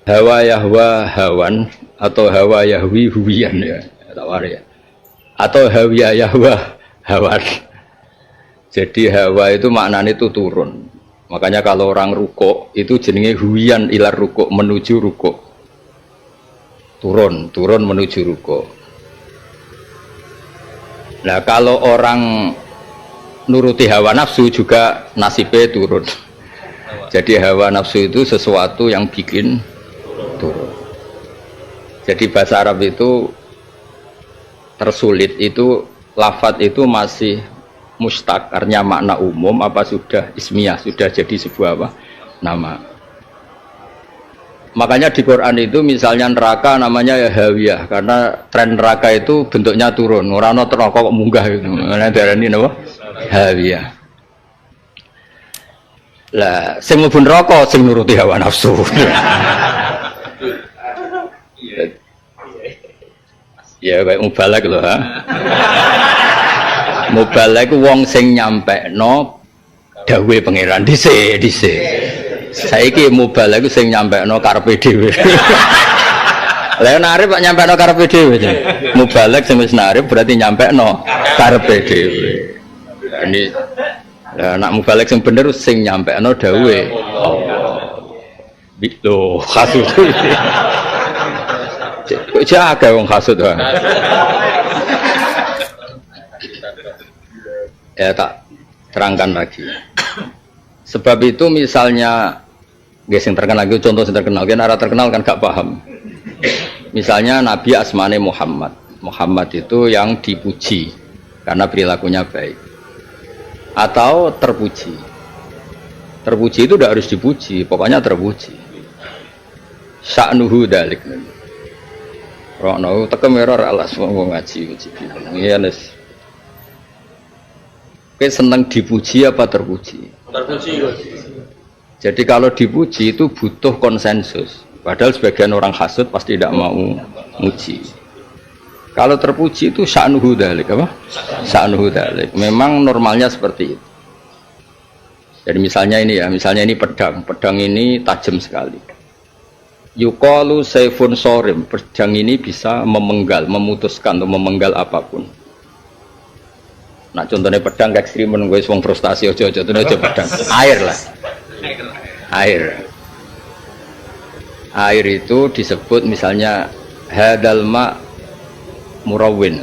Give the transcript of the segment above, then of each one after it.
hawa yahwa hawan atau hawa yahwi huwian ya, ya. Atau hawiya yahwa hawan. Jadi hawa itu maknanya itu turun. Makanya kalau orang rukuk itu jenenge huwian ilar rukuk, menuju rukuk. Turun menuju rukuk. Nah kalau orang nuruti hawa nafsu juga nasibnya turun. Jadi hawa nafsu itu sesuatu yang bikin turun. Jadi bahasa Arab itu tersulit itu lafadz itu masih mustaq, artinya makna umum apa sudah ismiyah, sudah jadi sebuah apa? Nama. Makanya di Quran itu misalnya neraka namanya ya hawiyah karena tren neraka itu bentuknya turun. Ora ono neraka kok munggah gitu. Ana darani napa? Hawiyah. Lah sing mlebu neraka sing nuruti hawa nafsu. Ya kayak mubalak lho ha. Mubalak ku wong sing nyampekno dawuhe pangeran dhisik. Saiki mubalak ku sing nyampekno karepe dhewe. Lah narip kok nyampekno karepe dhewe. Mubalak sing wis narip berarti nyampekno karepe dhewe. Ini lah nak mubalak sing bener sing nyampekno dawuhe Allah. Lho, kasut. Kok jaga wong kasut ha. Ya tak terangkan lagi. Sebab itu misalnya guys yang terkenal itu contoh yang terkenal, kan arah terkenal kan gak paham. Misalnya Nabi asmane Muhammad. Muhammad itu yang dipuji karena perilakunya baik. Atau terpuji. Terpuji itu tidak harus dipuji, pokoknya terpuji. Sya'nuhu dalik. Rono tekem error alas wong ngaji. Iya nes. Oke, senang dipuji apa terpuji? Terpuji. Jadi kalau dipuji itu butuh konsensus. Padahal sebagian orang hasud pasti tidak mau muji. Kalau terpuji itu sya'nuhu dzalik apa? Sya'nuhu dzalik. Memang normalnya seperti itu. Jadi misalnya ini ya, misalnya ini pedang. Pedang ini tajam sekali. Yuqalu sayfun sorim. Pedang ini bisa memenggal, memutuskan atau memenggal apapun. Nah contohnya pedang ekstrim menunggu wong frustasi aja pedang air lah, air itu disebut misalnya hadal ma murawin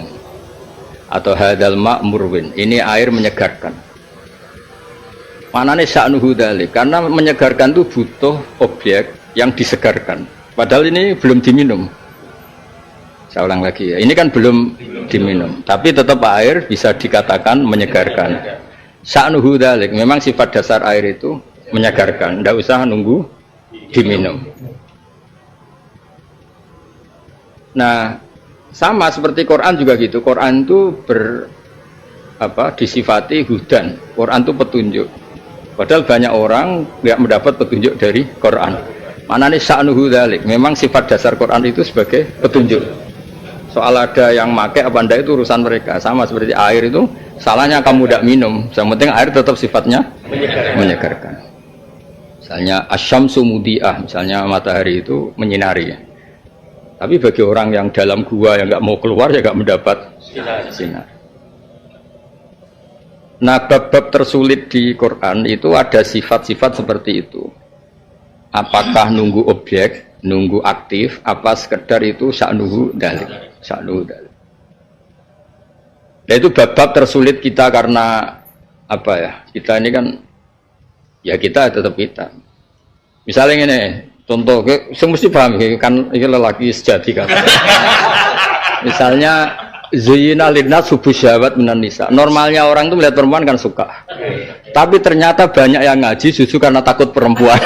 atau hadal ma murwin, ini air menyegarkan. Maknanya sya'nuhu dzalik, karena menyegarkan itu butuh objek yang disegarkan, padahal ini belum diminum. Saya ulang lagi ya, ini kan belum diminum, tapi tetap air bisa dikatakan menyegarkan. Sya'nuhu dzalik, memang sifat dasar air itu menyegarkan, tidak usah nunggu diminum. Nah, sama seperti Quran juga gitu. Quran itu disifati hudan. Quran itu petunjuk. Padahal banyak orang nggak mendapat petunjuk dari Quran. Maknanya sya'nuhu dzalik, memang sifat dasar Quran itu sebagai petunjuk. Soal ada yang pakai apa anda itu urusan mereka. Sama seperti air itu, salahnya kamu tidak minum. Yang penting air tetap sifatnya menyegarkan. Misalnya asyamsu mudiah, misalnya matahari itu menyinari. Tapi bagi orang yang dalam gua yang nggak mau keluar ya nggak mendapat sinar. Nah bab-bab tersulit di Quran itu ada sifat-sifat seperti itu. Apakah nunggu objek, nunggu aktif, apa sekedar itu sya'nuhu dzalik. Nah itu bab-bab tersulit kita karena apa ya, kita ini kan ya kita tetap kita. Misalnya ini contoh, saya mesti paham kan ini lelaki sejati kan. Misalnya zuyyina linnas hubbu syahwat minan nisa. Normalnya orang itu melihat perempuan kan suka, tapi ternyata banyak yang ngaji justru karena takut perempuan.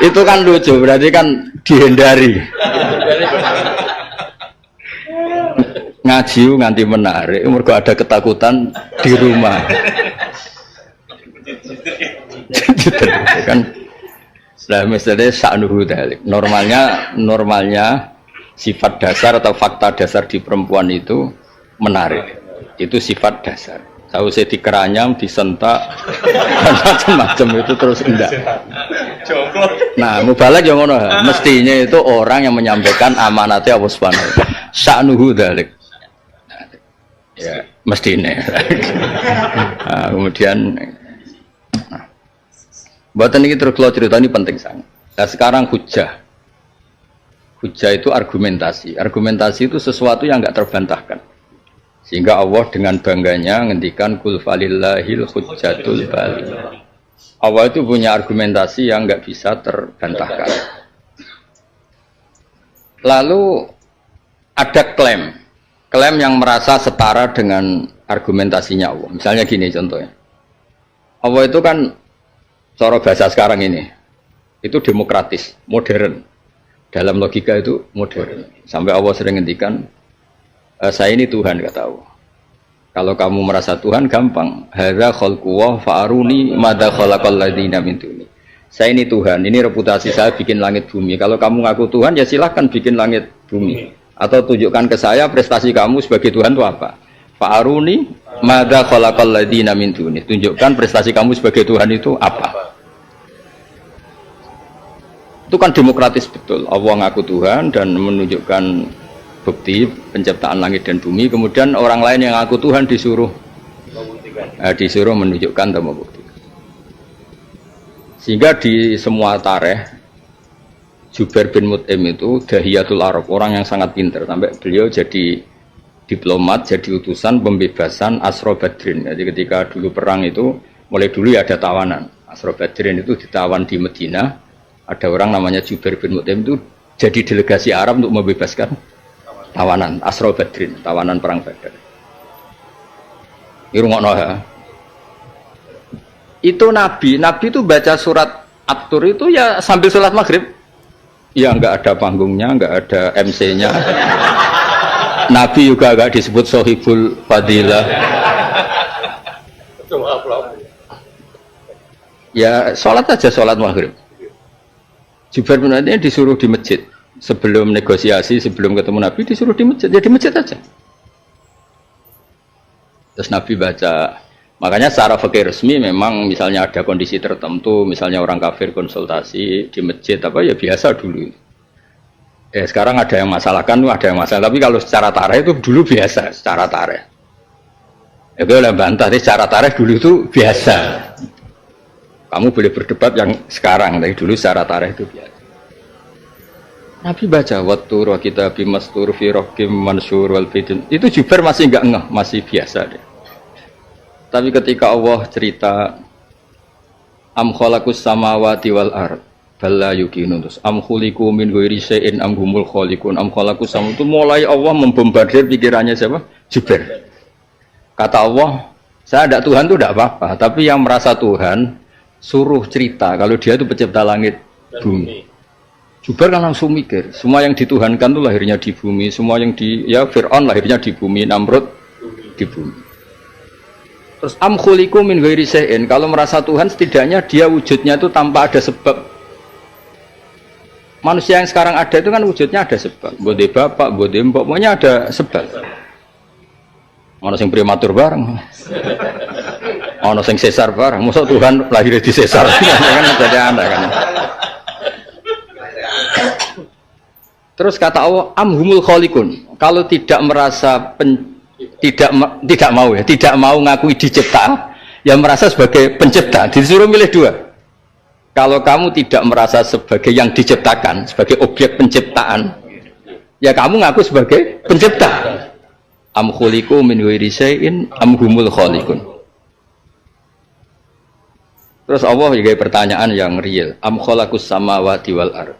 Itu kan lucu, berarti kan dihindari. Ngaji nganti menarik, mergo ada ketakutan di rumah. Kan, nah misalnya sya'nuhu dzalik. Normalnya sifat dasar atau fakta dasar di perempuan itu menarik. Itu sifat dasar. Tahu saya dikeranyam, disentak, dan macam-macam itu terus enggak. Nah, mubalak yang ngono, mestinya itu orang yang menyampaikan amanatnya Allah Subhanahu wa taala. Sa'nuhu dzalik. Ya, mestinya. Nah, kemudian buatan ini terus kalau cerita ini penting sangat. Nah, sekarang hujah. Hujah itu argumentasi. Argumentasi itu sesuatu yang enggak terbantahkan. Sehingga Allah dengan bangganya ngendikan kul falillahil hujjatul baligh. Allah itu punya argumentasi yang enggak bisa terbantahkan. Lalu ada klaim yang merasa setara dengan argumentasinya Allah. Misalnya gini contohnya. Allah itu kan cara bahasa sekarang ini itu demokratis, modern. Dalam logika itu modern. Sampai Allah sering ngendikan saya ini Tuhan, kata Allah. Kalau kamu merasa Tuhan gampang. Hadza khalqullah fa'aruni madza khalaqal ladzina min duni. Saya ini Tuhan, ini reputasi saya bikin langit bumi. Kalau kamu ngaku Tuhan ya silahkan bikin langit bumi. Atau tunjukkan ke saya prestasi kamu sebagai Tuhan itu apa? Fa'aruni madza khalaqal ladzina min duni. Tunjukkan prestasi kamu sebagai Tuhan itu apa? Itu kan demokratis betul. Allah ngaku Tuhan dan menunjukkan bukti penciptaan langit dan bumi, kemudian orang lain yang ngaku Tuhan disuruh menunjukkan dan membuktikan. Sehingga di semua tarikh Jubair bin Mut'im itu dahiyatul Arab, orang yang sangat pintar, sampai beliau jadi diplomat, jadi utusan pembebasan Asra Badrin. Jadi ketika dulu perang itu, mulai dulu ya ada tawanan. Asra Badrin itu ditawan di Medina, ada orang namanya Jubair bin Mut'im itu jadi delegasi Arab untuk membebaskan tawanan Asra Badrin, tawanan perang Badar. Irungokno ya. Itu Nabi itu baca surat At-Tur itu ya sambil sholat maghrib. Ya enggak ada panggungnya, enggak ada MC-nya. Nabi juga enggak disebut Sohibul Fadilah. Ya sholat aja sholat maghrib. Jubair bin Mut'im disuruh di masjid. Sebelum negosiasi, sebelum ketemu Nabi disuruh di masjid, ya di masjid aja. Terus Nabi baca, makanya secara fikih resmi memang misalnya ada kondisi tertentu, misalnya orang kafir konsultasi di masjid apa ya biasa dulu. Sekarang ada yang masalahkan, ada yang masalah, tapi kalau secara tarikh itu dulu biasa, secara tarikh. Ya kalau bantah, secara tarikh dulu itu biasa. Kamu boleh berdebat yang sekarang, tapi dulu secara tarikh itu biasa. Nabi baca wattur wa kitabim mastur fi raqim mansur wal bidin. Itu Jubair masih enggak ngeh, masih biasa deh. Tapi ketika Allah cerita am khalaqus samawati wal ard balla yuqinun terus am khuliqu min ghairi syai'in am humul khaliqun am khalaqus samawati, itu mulai Allah membombardir pikirannya siapa? Jubair. Kata Allah, saya ada Tuhan itu tidak apa-apa, tapi yang merasa Tuhan suruh cerita kalau dia itu pencipta langit bumi. Jubair kan langsung mikir, semua yang dituhankan itu lahirnya di bumi, semua yang Fir'aun lahirnya di bumi, Namrud di bumi. Terus am khuliqu min ghairi syai'in, kalau merasa Tuhan setidaknya dia wujudnya itu tanpa ada sebab. Manusia yang sekarang ada itu kan wujudnya ada sebab. Bode bapak, bode mbok, pokoknya ada sebab. Ono sing prematur bareng. Ono sing sesar bareng. Masa Tuhan lahir di sesar kan jadi aneh kan. Terus kata Allah amhumul khaliqun, kalau tidak merasa tidak mau ngakui dicipta, ya merasa sebagai pencipta. Disuruh milih dua. Kalau kamu tidak merasa sebagai yang diciptakan, sebagai objek penciptaan, ya kamu ngaku sebagai pencipta. Am khuliqu min ghairi syai'in am humul khaliqun. Terus Allah juga pertanyaan yang real. Am khalaqus samawati wal ard.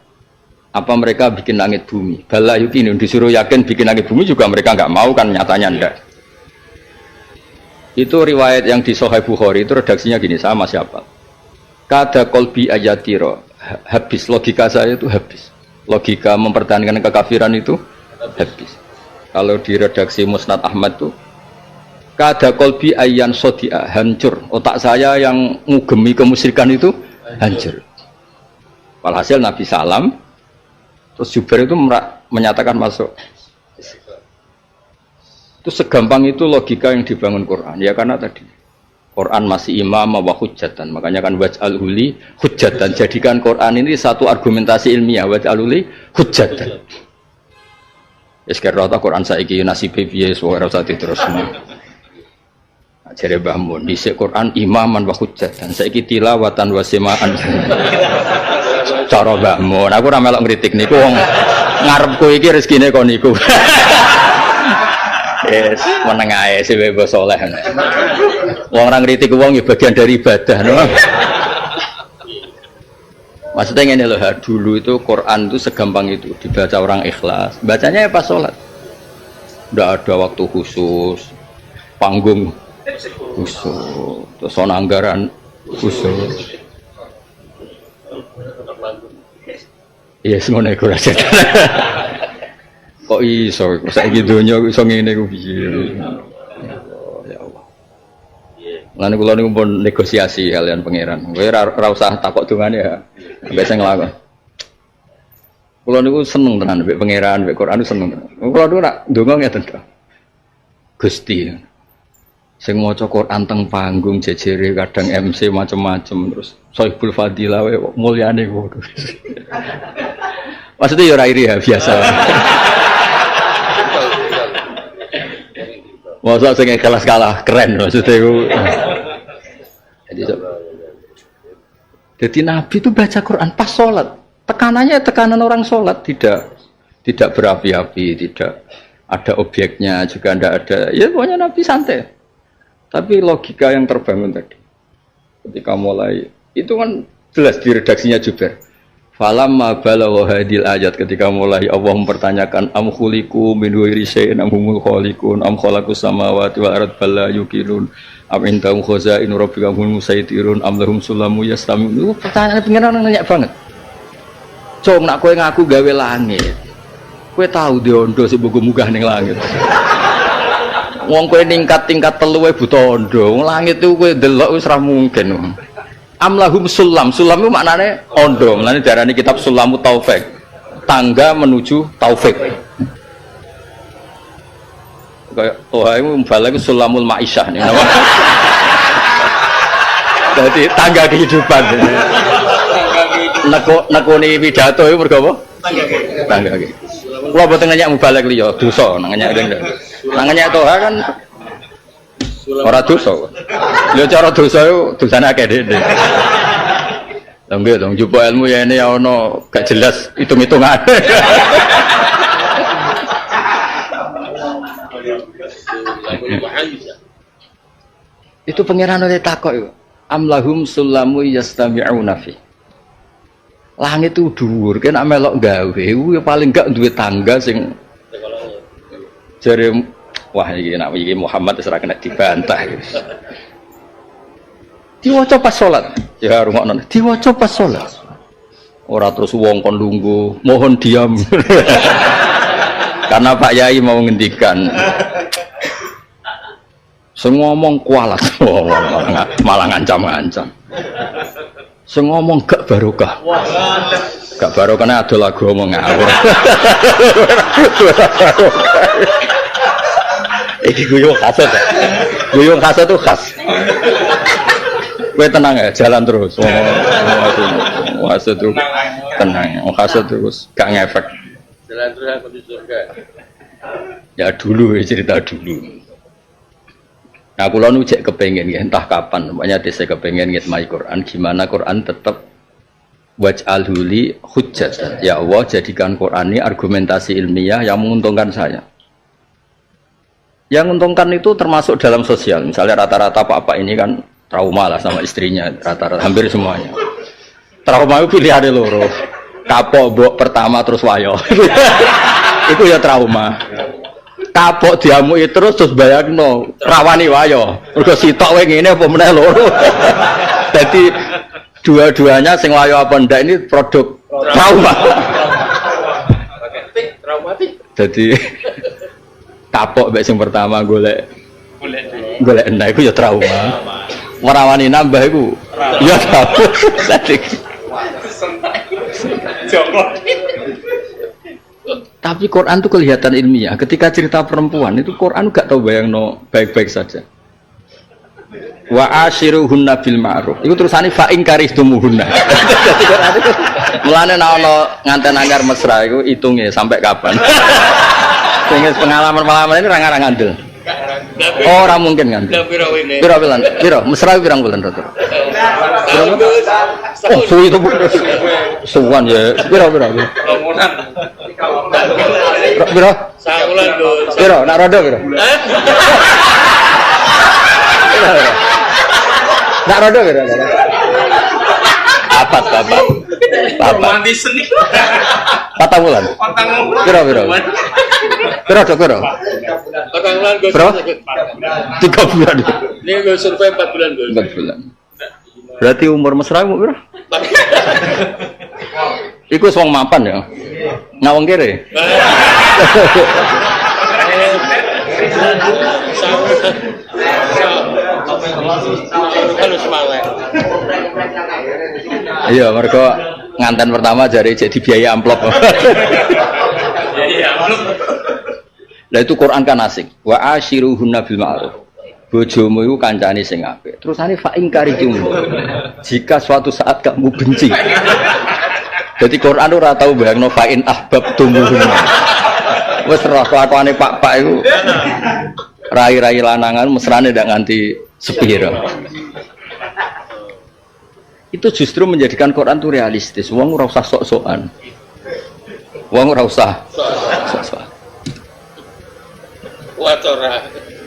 Apa mereka bikin langit bumi? Bala yuqinun, disuruh yakin bikin langit bumi juga mereka enggak mau kan, nyatanya enggak. Itu riwayat yang di Sahih Bukhari itu redaksinya gini, sama siapa? Kada kolbi ayatiro, habis logika saya itu habis. Logika mempertahankan kekafiran itu habis. Kalau di redaksi Musnad Ahmad itu kada kolbi ayan sodia, hancur. Otak saya yang ngugemi kemusyrikan itu hancur. Walhasil Nabi Salam, terus Jubair itu menyatakan masuk. Itu segampang itu logika yang dibangun Quran. Ya karena tadi Quran masih imam wa hujjatan. Makanya kan waj'al huli hujjatan. Jadikan Quran ini satu argumentasi ilmiah, waj'al huli hujjatan. Wis kira ta Quran saiki nasibe piye ora usah diterusno. Jare Mbah Mun dhisik Quran imaman wa hujjatan. Saiki tilawatan wa simaan. Cara Mbah Mun aku ora melok ngritik niku wong ngarepku iki rezekine kon niku. Yes, meneng ae sing bebas saleh. Wong ora ngritik wong ya bagian dari ibadah, no? Maksudnya ngene lho, dulu itu Quran itu segampang itu dibaca orang ikhlas. Bacanya ya pas sholat. Enggak ada waktu khusus, panggung khusus, terus anggaran khusus. Iya, semuanya kurang. Kok iso saiki donya iso ngene ku piye. Ya Allah. Lan kula niku pun negosiasi kalian pangeran. Kowe ora usah takok dongane ya. Sampai sing nglakon. Kula niku seneng tenan mbek pangeran, mbek Quran seneng tenan. Kula niku ora ndonga ngeten to. Gusti. Sing maca Quran teng panggung jejere kadang MC macem-macem terus Sohibul Fadilah wae mulyane ngono. Maksudnya ya ora iri ya biasa. Masa sing kelas kalah keren maksudnya itu. Jadi Nabi itu baca Quran pas sholat. Tekanannya tekanan orang sholat, tidak berapi-api, tidak ada objeknya juga tidak ada. Ya pokoknya Nabi santai. Tapi logika yang terbangun tadi, ketika mulai itu kan jelas di redaksinya Jubair. Falamma balagha hadil ayat, ketika mulai Allah mempertanyakan am khuliqu min ghairi syai'in am humul khaliqun am khalaqus samawati wal ardh bal la yuqinun am indahum khazainu rabbika hum musaytirun am lahum sulamu yastami'un. Pertanyaan pengen nanya banget. Cung nak kowe ngaku gawe langit. Kowe tahu diondo sing mbok munggah ning langit. Wong kowe tingkat-tingkat 3 wae buta ondo. Wong langit itu kowe delok wis ora mungkin. Amlahum sulam, sulam itu maknanya ondo, maknanya diarani kitab Sulamut Taufik, tangga menuju taufik. Kayak itu balik Sulamul Ma'isyah nih, nama. Jadi tangga kehidupan. Nekuni pidato itu berapa? Tangga kehidupan. Kalau buat nanya mubalik liyo, dosa, nanya toha kan. Ora dosa. Lho cara dosa yo dosane akeh dhewe. Lah nggih dong njupuk ilmu ya ini ono gak jelas hitung-hitungan. Itu pangeran oleh takok iku. Amlahum sulamu yastami'una fi. Langit itu dhuwur, kena melok gawe, ya paling gak duwe tangga sing jare wah iki Muhammad wis ora kena dibantah. Diwaca pas salat. Ya rungokno. Diwaca pas salat. Ora terus wong kon lungguh, mohon diam. Karena Pak Yai mau ngendikan. Sing ngomong kualat, malah ngancam-ngancam. Sing ngomong gak barokah. Gak barokahne adol agama ngawur. Iki guyung khas ya. Guyung khas itu khas. Kowe tenang ya, jalan terus. Khas itu tenang. Khas itu gak ngefek. Jalan terus aku di surga. Ya dulu cerita dulu. Nah, kula nu cek kepengin ya, entah kapan, makanya desa kepengin ngitmai Quran, gimana Quran tetap waj'al huli hujjatan. Ya Allah, jadikan Quran ini argumentasi ilmiah yang menguntungkan saya. Yang menguntungkan itu termasuk dalam sosial. Misalnya rata-rata apa ini kan trauma lah sama istrinya, rata-rata hampir semuanya. Trauma itu pilihannya loro. Kapok mbok pertama terus wayo. Itu ya trauma. Kapok diamuk terus bayangno rawani wayo. Mergo sitok wae ngene apa meneh loro. Jadi dua-duanya sing wayo apa ndak ini produk trauma. Traumatik. Jadi kapok mbek sing pertama golek enak iku ya trauma. Ora wani nambah iku ya trauma. Tapi Quran itu kelihatan ilmiah. Ketika cerita perempuan itu Quran gak tahu bayangno baik-baik saja. Wa ashiruhunna bil ma'ruf. Iku terusane fa in karihtumuhunna. Dadi Qur'ane mulane nek ana nganten anyar mesra iku itunge sampai kapan. Sing pengalaman-pengalaman ini ora ngandel. Oh, ora mungkin kan. Piro bulan? Piro? Mesra pirang bulan to? Oh, suwi itu suwan ya. Piro? Piro? Sakulan Gus. Piro? Nak rodo piro? Nak rodo piro? Apa? Romantis nih. 4 bulan. Piro? Piro? 4 bulan Gus. Bro? 3 bulan. Ini gue survei 4 bulan Gus. 4 bulan. Berarti umur mesra mu piro? Iku wong mapan ya. Ngawang kere. Iya, mereka nganten pertama jadi biaya amplop. Lah itu Quran kan asik. Wa ashiruhunna bil ma'ruf. Bojomu iku kancane sing apik. Terusane fa in karitum. Jika suatu saat kamu benci. Jadi Quran ora tau bayangno fa in ahbabtumuhunna. Wis roh kelakuane Pak iku. Rai-rai lanangan mesrane ndak nganti sepiro. Itu justru menjadikan Quran itu realistis. Wong ora usah sok-sokan. Wong ora usah sok-sokan.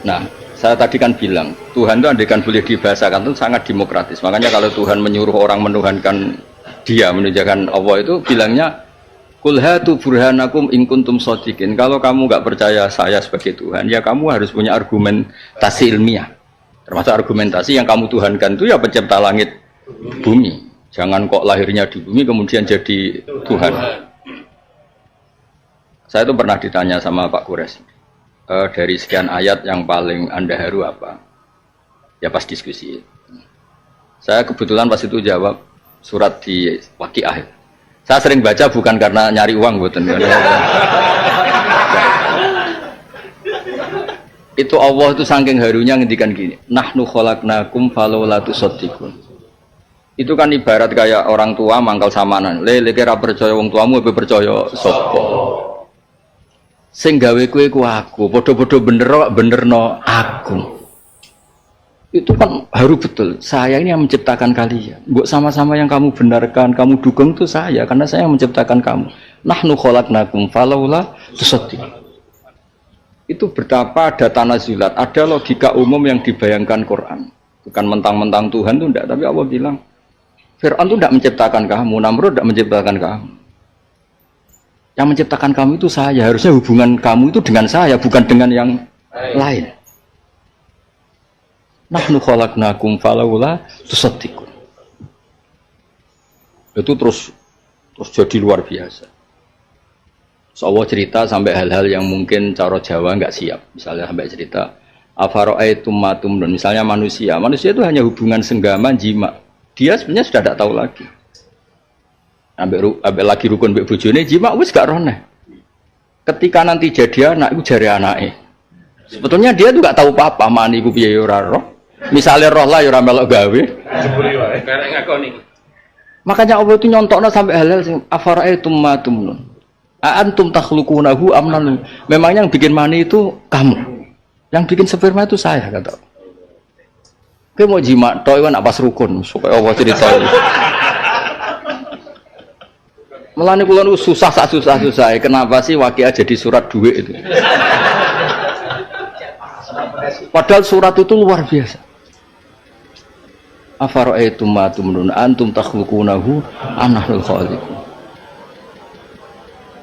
Nah, saya tadi kan bilang Tuhan itu andaikan boleh dibahasakan itu sangat demokratis. Makanya kalau Tuhan menyuruh orang menuhankan Dia, menunjukkan Allah itu bilangnya Qul hatu burhanakum in kuntum shadiqin. Kalau kamu nggak percaya saya sebagai Tuhan, ya kamu harus punya argumentasi ilmiah. Termasuk argumentasi yang kamu tuhankan itu ya pencipta langit bumi. Jangan kok lahirnya di bumi kemudian jadi Tuhan. Saya itu pernah ditanya sama Pak Kures, dari sekian ayat yang paling Anda haru apa? Ya pas diskusi. Saya kebetulan pas itu jawab surat di Waqiah. Saya sering baca bukan karena nyari uang, bukan. Itu Allah itu saking harunya ngendikan gini, nahnu khalaqnakum falawla tusaddiqun. Itu kan ibarat kayak orang tua mangkal samanan. Lele kira percaya wong tuamu apa percaya sapa? Sing gawe kowe ku aku, padha-padha benerno aku. Itu kan haru betul. Saya ini yang menciptakan kalian. Mbok sama-sama yang kamu benarkan, kamu dukung itu saya karena saya yang menciptakan kamu. Nahnu khalaqnakum falawla tusaddiqun. Itu betapa ada tanazulat, ada logika umum yang dibayangkan Quran. Bukan mentang-mentang Tuhan itu enggak, tapi Allah bilang Fir'aun itu enggak menciptakan kamu, Namrud enggak menciptakan kamu. Yang menciptakan kamu itu saya, harusnya hubungan kamu itu dengan saya, bukan dengan yang lain. Nahnu khalaqnakum falawla tusaddiqun. Itu terus jadi luar biasa. Allah cerita sampai hal-hal yang mungkin cara Jawa nggak siap. Misalnya sampai cerita afara'aitum ma tumnun. Misalnya manusia itu hanya hubungan senggama jima. Dia sebenarnya sudah tidak tahu lagi. Ambek lagi rukun mbek bojone jima wis gak roneh. Ketika nanti jadi anak iku jare anake. Sebetulnya dia tuh nggak tahu apa-apa, mani iku piye ora roh. Misalnya roh lah ya ora melok gawe. Makanya Allah itu nyontokno sampai hal-hal sing afara'aitum ma tumnun. Antum takhluqunahu amnan. Memangnya yang bikin mani itu kamu. Yang bikin sperma itu saya, kata. Kowe mau jima tok iku pas rukun supaya Allah cerita. Mulane kula niku susah kenapa sih Waqiah jadi surat duit itu. Padahal surat itu luar biasa. Afara'aitum ma tumnun antum takhluqunahu am nahnul khaliqun.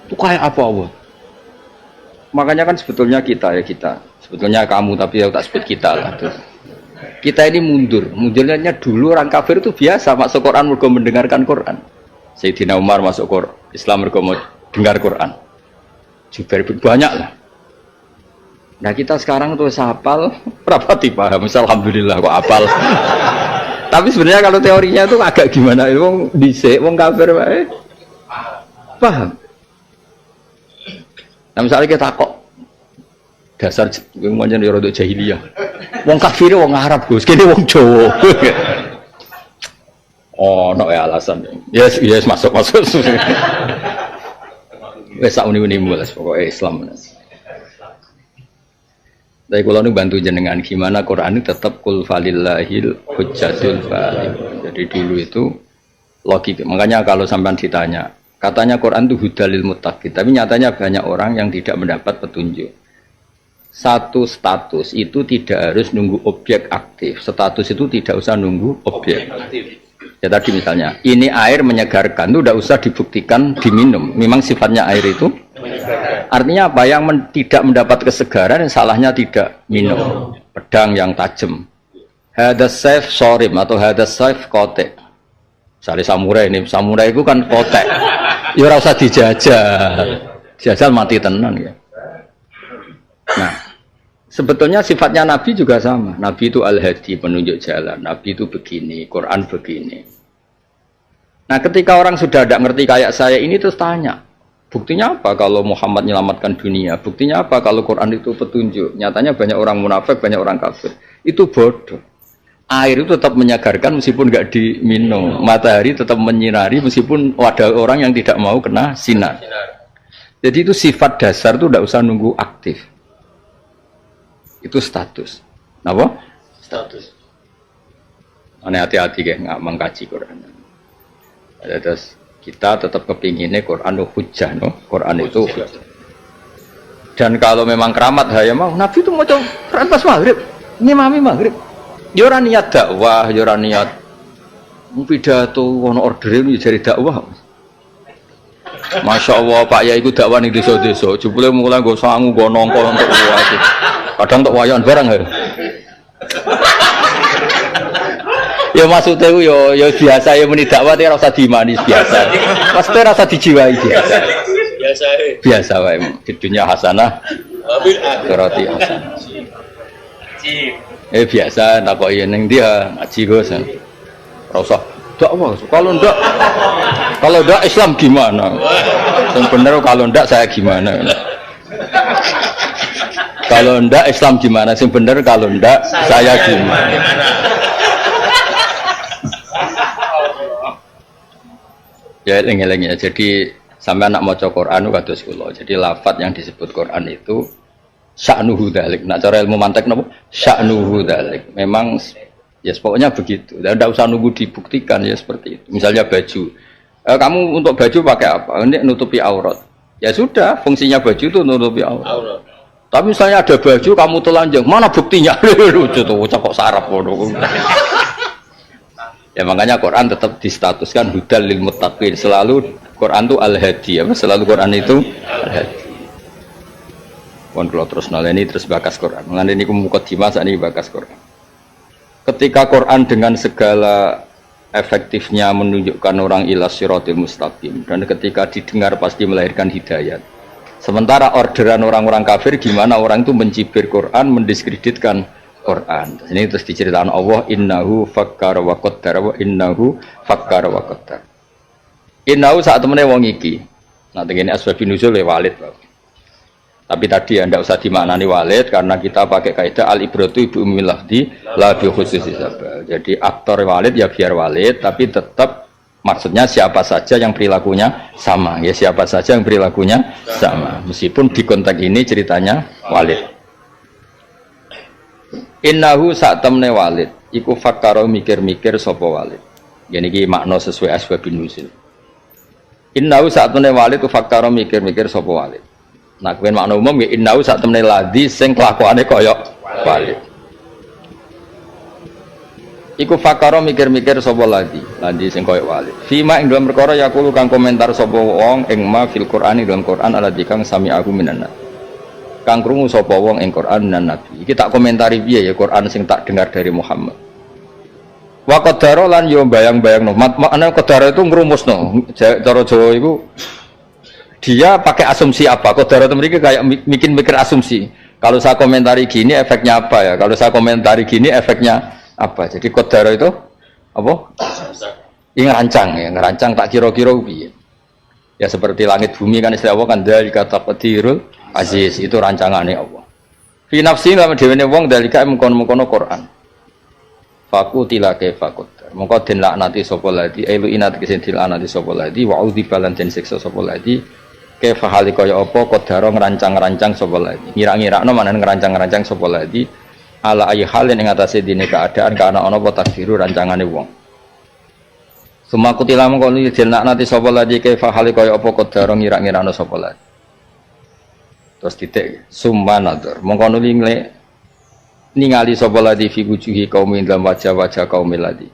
Itu kayak apa Allah? Makanya kan sebetulnya kita. Sebetulnya kamu tapi ya tak sebut kita lah. Kita ini mundurnya dulu orang kafir itu biasa masuk Quran mergo mendengarkan Quran. Sayyidina Umar masuk Islam mergo mau dengar Quran. Jubair banyak lah. Nah kita sekarang tuh hafal berapa tipe? Misal alhamdulillah kok hafal. Tapi sebenarnya kalau teorinya itu agak gimana? Wong dhisik wong kafir wae paham. Nah misalnya kita kok Dasar pancen yo rada jahiliyah. Wong kafir wong Arab, Gus, kene wong Jawa. Oh, no ya alasan. Yes, masuk. Wes sak uni-uni mulas pokoke Islam. Tapi kalau nu bantu jenengan gimana Quran ini tetap kul falillahil hujjatul baligh. Jadi dulu itu logika. Makanya kalau sampean ditanya, katanya Quran itu hudalil muttaqin, tapi nyatanya banyak orang yang tidak mendapat petunjuk. Satu status itu tidak harus nunggu objek aktif. Status itu tidak usah nunggu objek aktif. Ya tadi misalnya, ini air menyegarkan, itu tidak usah dibuktikan diminum. Memang sifatnya air itu menyegarkan. Artinya apa? Yang tidak mendapat kesegaran, salahnya tidak minum. Pedang yang tajam. Hadas saif sorim atau hadas saif kotek. Misalnya samurai itu kan kotek. Ya ora usah dijajal. Jajal mati tenan ya. Nah, sebetulnya sifatnya Nabi juga sama. Nabi itu al-hadi, penunjuk jalan. Nabi itu begini, Quran begini. Nah, ketika orang sudah tidak ngerti kayak saya ini terus tanya, buktinya apa kalau Muhammad menyelamatkan dunia? Buktinya apa kalau Quran itu petunjuk? Nyatanya banyak orang munafik, banyak orang kafir. Itu bodoh. Air itu tetap menyegarkan meskipun nggak diminum. Matahari tetap menyinari meskipun ada orang yang tidak mau kena sinar. Jadi itu sifat dasar itu tidak usah nunggu aktif. Itu status. Apa? Status. Ane hati-hati kayak nggak mengkaji Quran. Terus kita tetap kepinginnya Quran itu hujjah, no? Quran itu hujjah. Dan kalau memang keramat saya mau Nabi itu mau Quran pas maghrib, ngimami maghrib. Ora niat dakwah, ora niat pidato, ono order ini jadi dakwah. Masya Allah Pak Yai itu dakwah ning desa-desa, jebule mulai nggo sangu nggo nongko untuk wae. Kadang untuk wayan barang ya. Ya maksudnya itu ya biasa ya meni dakwah ora usah dimanis biasa. Pasti rasa dijiwai biasa. Biasa wae di dunia hasanah. Berarti hasanah. Biasa takoki ning dia ngaji Gus. Ora usah dakwah. Kalau ndak Islam gimana? Yang benar kalau ndak saya gimana? Kalau ndak Islam gimana? Yang benar kalau ndak saya gimana? Ya lengi-lengi. Jadi sampai anak maca Quran kados kula. Jadi lafaz yang disebut Quran itu sya'nuhu dzalik. Nak cara ilmu mantek napa? Sya'nuhu dzalik. Memang ya pokoknya begitu. Dan tidak usah nunggu dibuktikan ya seperti itu. Misalnya baju. Kamu untuk baju pakai apa? Ini nutupi aurat. Ya sudah, fungsinya baju itu nutupi aurat. Tapi misalnya ada baju kamu telanjang, mana buktinya? Lucu tuh, kok sarap bodoh. Ya makanya Quran tetap distatuskan hudal lil muttaqin. Selalu Quran itu al-hadi, ya. Selalu Quran itu al-hadi. Pun kalau terus naleni terus bakas Quran. Mengenai ini mukadimah saat ini bakas Quran. Ketika Quran dengan segala efektifnya menunjukkan orang ila siratil mustaqim, dan ketika didengar pasti melahirkan hidayat. Sementara orderan orang-orang kafir gimana orang itu mencibir Quran, mendiskreditkan Quran. Ini terus diceritakan Allah innahu fakkara wa qaddara wa innahu fakkara wa qaddara. Innahu saat temene wong iki. Nah tengene asbabun nuzul Walid. Tapi tadi ya ndak usah dimaknani Walid karena kita pakai kaidah al ibratu ibu ummil lafzi la bi khususi sabab. Jadi aktor Walid ya biar Walid tapi tetap maksudnya siapa saja yang perilakunya sama. Ya siapa saja yang perilakunya sama. Meskipun di konteks ini ceritanya Walid. Innahu saat temne Walid iku fakkaro mikir-mikir sapa Walid. Yani iki makna sesuai asbabun nuzul. Innahu saat temne Walid tu fakkaro mikir-mikir sapa Walid. Nah kemudian makna umum ya innahu saat temne ladzi sing kelakuane kaya Walid. Iku fakkaro mikir-mikir sapa ladzi sing kaya Walid. Fima ing dalam perkara yaqulu kang komentar sapa wong ing ma fil Qur'ani dalam Qur'an aladzi kang sami aku minan. Kang krungu sapa wong ing Quran dan Nabi. Iki tak komentari piye ya Quran sing tak dengar dari Muhammad. Wa qaddara lan yo bayang-bayangno. Makna qaddara itu ngrumusno. Cara Jawa iku dia pakai asumsi apa? Qaddara itu mriki kayak mikir asumsi. Kalau saya komentari gini efeknya apa ya? Kalau saya komentari gini efeknya apa? Jadi qaddara itu apa? Ngerancang ya, ngerancang tak kira-kira piye. Ya seperti langit bumi kan istilah Allah kan dari kata qadirul Aziz itu rancangannya Allah. Fi nafsi lan dhewe wong dalika mengkon-mengkono Quran. Faku tilake fakut. Mongko den laknati sapa ladi elu inat kesen dilaknati sapa ladi wa udhi balan den siksa sapa ladi kaifa hali kaya apa kodaro ngerancang-rancang sapa ladi. Ngira-ngirakno manen ngerancang-rancang sapa ladi ala ayi halin ing atase dine keadaan kana ana apa takdiru rancangane wong. Sumaku tilam mongko den laknati sapa ladi kaifa hali kaya apa kodaro ngira-ngirakno sapa ladi. Terus titik summa nadhar mongko nuli ningali sapa ladi fi wujuhi kaum dalam wajah-wajah kaum ladi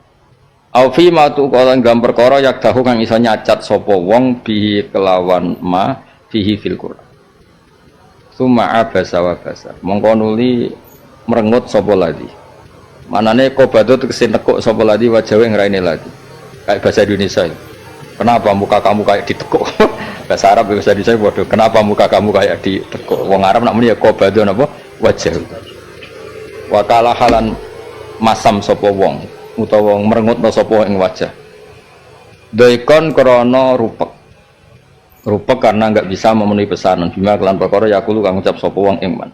au fi ma tu kalan dalam perkara yak dahu kang iso nyacat sapa wong bi kelawan ma fihi fil Qur'an summa abasa wa basa mongko nuli merengut sapa ladi manane kobado tegese nekuk sapa ladi wajahe ngraine ladi kayak bahasa Indonesia kenapa muka kamu kayak ditekuk bahasa Arab bahasa Indonesia bodoh kenapa muka kamu kayak ditekuk wong Arab nak muni ya kobado napa wajah wakala halan masam sapa wong utawa merengut sapa ing wajah daikon krana rupek karena enggak bisa memenuhi pesanan bima kelan perkara yakulu kang ngucap sapa wong ing man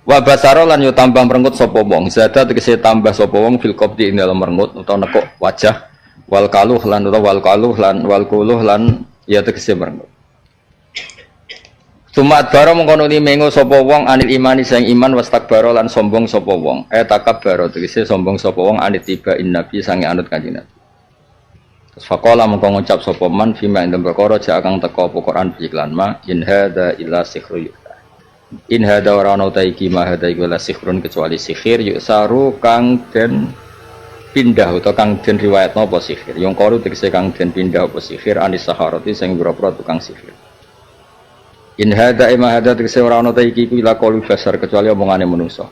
wa basara lan yo tambah merengut sapa wong zada tegese tambah sapa wong fil qabdi ing dalem merengut utawa nekuk wajah wal kaluh wal kuluh lan ya tegese merengut Sumat baro mengkono ni mengo sapa wong anil imani sang iman wastakbaro lan sombong sapa wong. Takabaro tegese sombong sapa wong anit tiba nabi sange anut kanjeng Nabi. Terus faqala mengko ngucap sapa man fima ing perkara ja kang teka apa Quran iklan ma in hada illa sihrun. In hada ora ana ta iki ma hada iku la sihrun kecuali sihir yusaru kang den pindah utawa kang den riwayatno apa sihir. Yang kalu tegese kang den pindah apa sihir anis saharati sing pira-pira tukang sihir. In hada ima hada tegese ora ana ta iki ila qalu basar kecuali omongane manusa.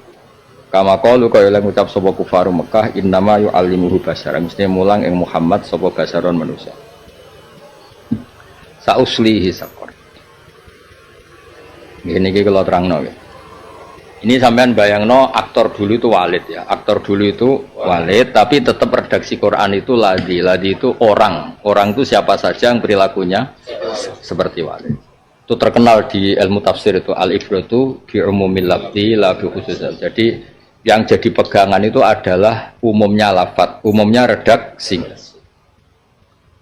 Kama qalu kaya lan ngucap sapa kufaru Mekah innama yu'allimuhu basar mesti mulang ing Muhammad sapa basaron manusa. Sauslihi sakor. Ngene iki kula terangno ya. Ini sampean bayangno aktor dulu itu Walid ya. Aktor dulu itu Walid tapi tetap redaksi Quran itu Ladi. Ladi itu orang. Orang itu siapa saja yang perilakunya seperti Walid. Itu terkenal di ilmu tafsir itu al-ibratu bi umumil lafzi la bi khususan. Jadi yang jadi pegangan itu adalah umumnya lafaz, umumnya redaksi.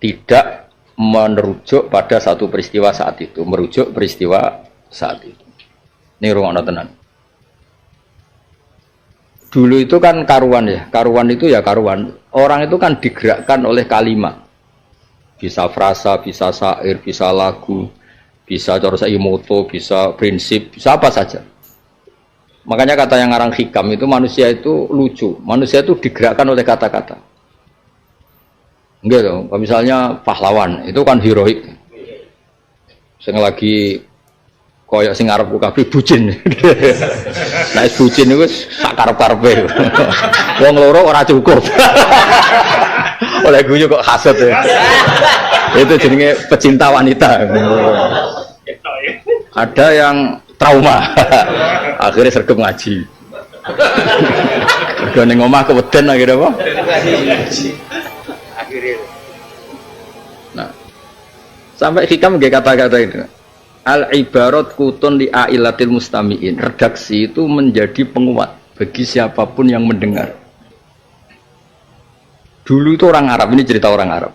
Tidak merujuk pada satu peristiwa saat itu, merujuk peristiwa saat itu. Ini rungokno tenan. Dulu itu kan karuan ya, karuan itu ya karuan. Orang itu kan digerakkan oleh kalimat. Bisa frasa, bisa syair, bisa lagu. Bisa cara saya moto, bisa prinsip, bisa apa saja. Makanya kata yang ngarang hikam itu manusia itu lucu. Manusia itu digerakkan oleh kata-kata. Enggak dong. Misalnya pahlawan itu kan heroik. Sing lagi koyok sing arep kabeh bucin. Nah, bucin itu sak karep-karepe. Wong loro ora cukup. Oleh guyu kok hasad ya. Itu jenenge pecinta wanita. Ada yang trauma. Akhirnya sergap ngaji. Mergo ning omah keweden akhirnya apa? Akhirnya. Nah. Sampai hikam nggih kata-kata itu. Al ibarat kutun li ailatil mustamiin. Redaksi itu menjadi penguat bagi siapapun yang mendengar. Dulu itu orang Arab, ini cerita orang Arab.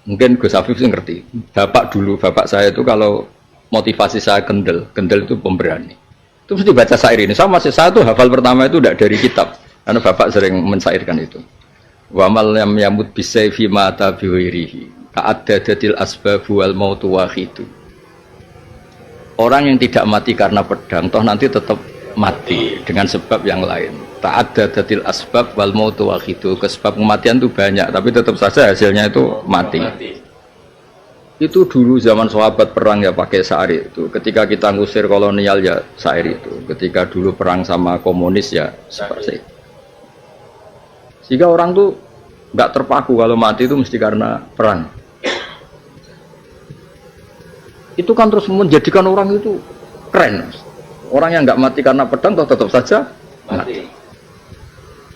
Mungkin Gus Afif sih ngerti. Bapak saya itu kalau motivasi saya kendel itu pemberani. Itu mesti baca syair ini. Saya tuh hafal pertama itu tidak dari kitab, karena bapak sering mensyairkan itu. Wa mal lam yamut bisayfi mata bi ghairihi. Ka'addadatil asbabu wal mautu wahidu. Orang yang tidak mati karena pedang, toh nanti tetap mati dengan sebab yang lain. Ta'addadatil asbab wal mautu wahidu. Sebab kematian itu banyak, tapi tetap saja hasilnya itu mati. Itu dulu zaman sahabat perang ya pakai syair itu. Ketika kita ngusir kolonial ya syair itu. Ketika dulu perang sama komunis ya seperti itu. Sehingga orang tuh nggak terpaku kalau mati itu mesti karena perang. Itu kan terus menjadikan orang itu keren. Orang yang nggak mati karena pedang toh tetap saja mati.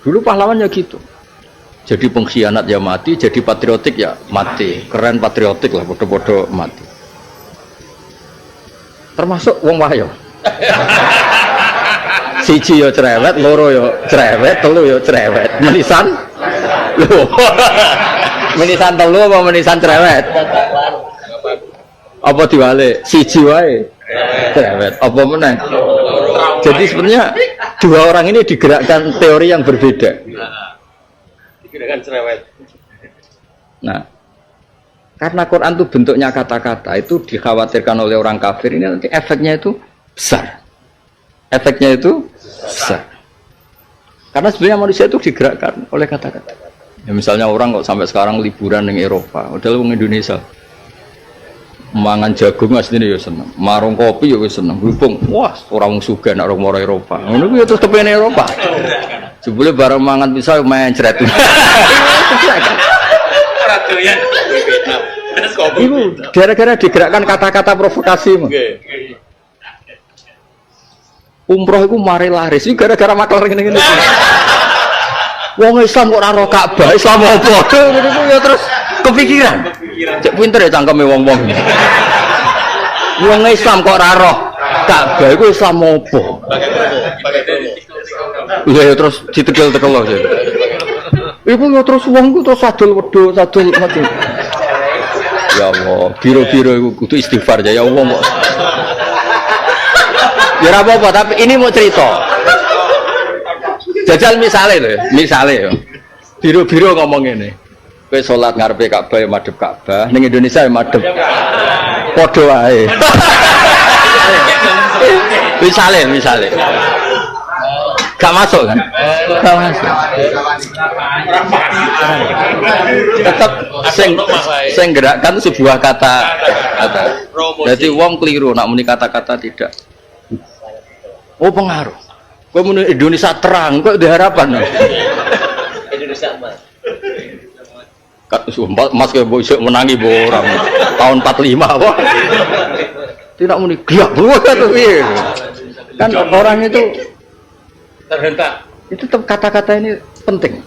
Dulu pahlawannya gitu. Jadi pengkhianat ya mati, jadi patriotik ya mati. Keren patriotik lah, bodoh-bodoh mati. Termasuk wong wahyo. Siji yo cerewet, loro yo cerewet, telu yo cerewet. Menisan? Lho. Menisan telu apa menisan cerewet? Apa diwale? Siji wae. Cerewet. Apa meneh? Jadi sebenarnya dua orang ini digerakkan teori yang berbeda. Digerakkan cerewet. Nah, karena Quran itu bentuknya kata-kata, itu dikhawatirkan oleh orang kafir ini nanti efeknya itu besar. Efeknya itu besar. Karena sebenarnya manusia itu digerakkan oleh kata-kata. Ya, misalnya orang kok sampai sekarang liburan di Eropa, udah lu Indonesia. Mangan jagung asline ya seneng, marung kopi ya wis seneng, gupung, wah orang sugih nek orang mara Eropa. Ngono kuwi terus tepene Eropa. Jebule bareng mangan bisa main cret. Ora doyan Vietnam. Iku gara-gara digerakkan kata-kata provokasi. Umroh iku mari laris iki gara-gara maklar ngene-ngene. Wong Islam kok ora ro Ka'bah, Islam opo? Ngono ya terus kepikiran. Cek pinter ya cangkeme wong-wong. Wong Islam kok ora roh Ka'bah iku Islam opo? Iya ya terus ditekel-tekel lho. Iku ya terus wong ku terus sadul wedhus, sadul mati. Ya Allah, biro-biro iku kudu istighfar ya Allah kok. Ya ora apa-apa, tapi ini mau cerita. Jajal misale lho, misale yo. Biro-biro ngomong ngene. Kowe salat ngarepe Ka'bah ya madhep Ka'bah, ning Indonesia ya madhep padha wae. Misale. Gak masuk kan? Gak masuk. Tetap sing gerakkan sebuah kata. Jadi wong keliru nak muni kata-kata tidak. Oh pengaruh. Kowe muni Indonesia terang, kok diharapan. Indonesia Mas. Mas ke bosok menangi orang tahun 45 apa? Tidak muni gelap atau piye? Kan orang itu terhentak. itu kata-kata ini penting.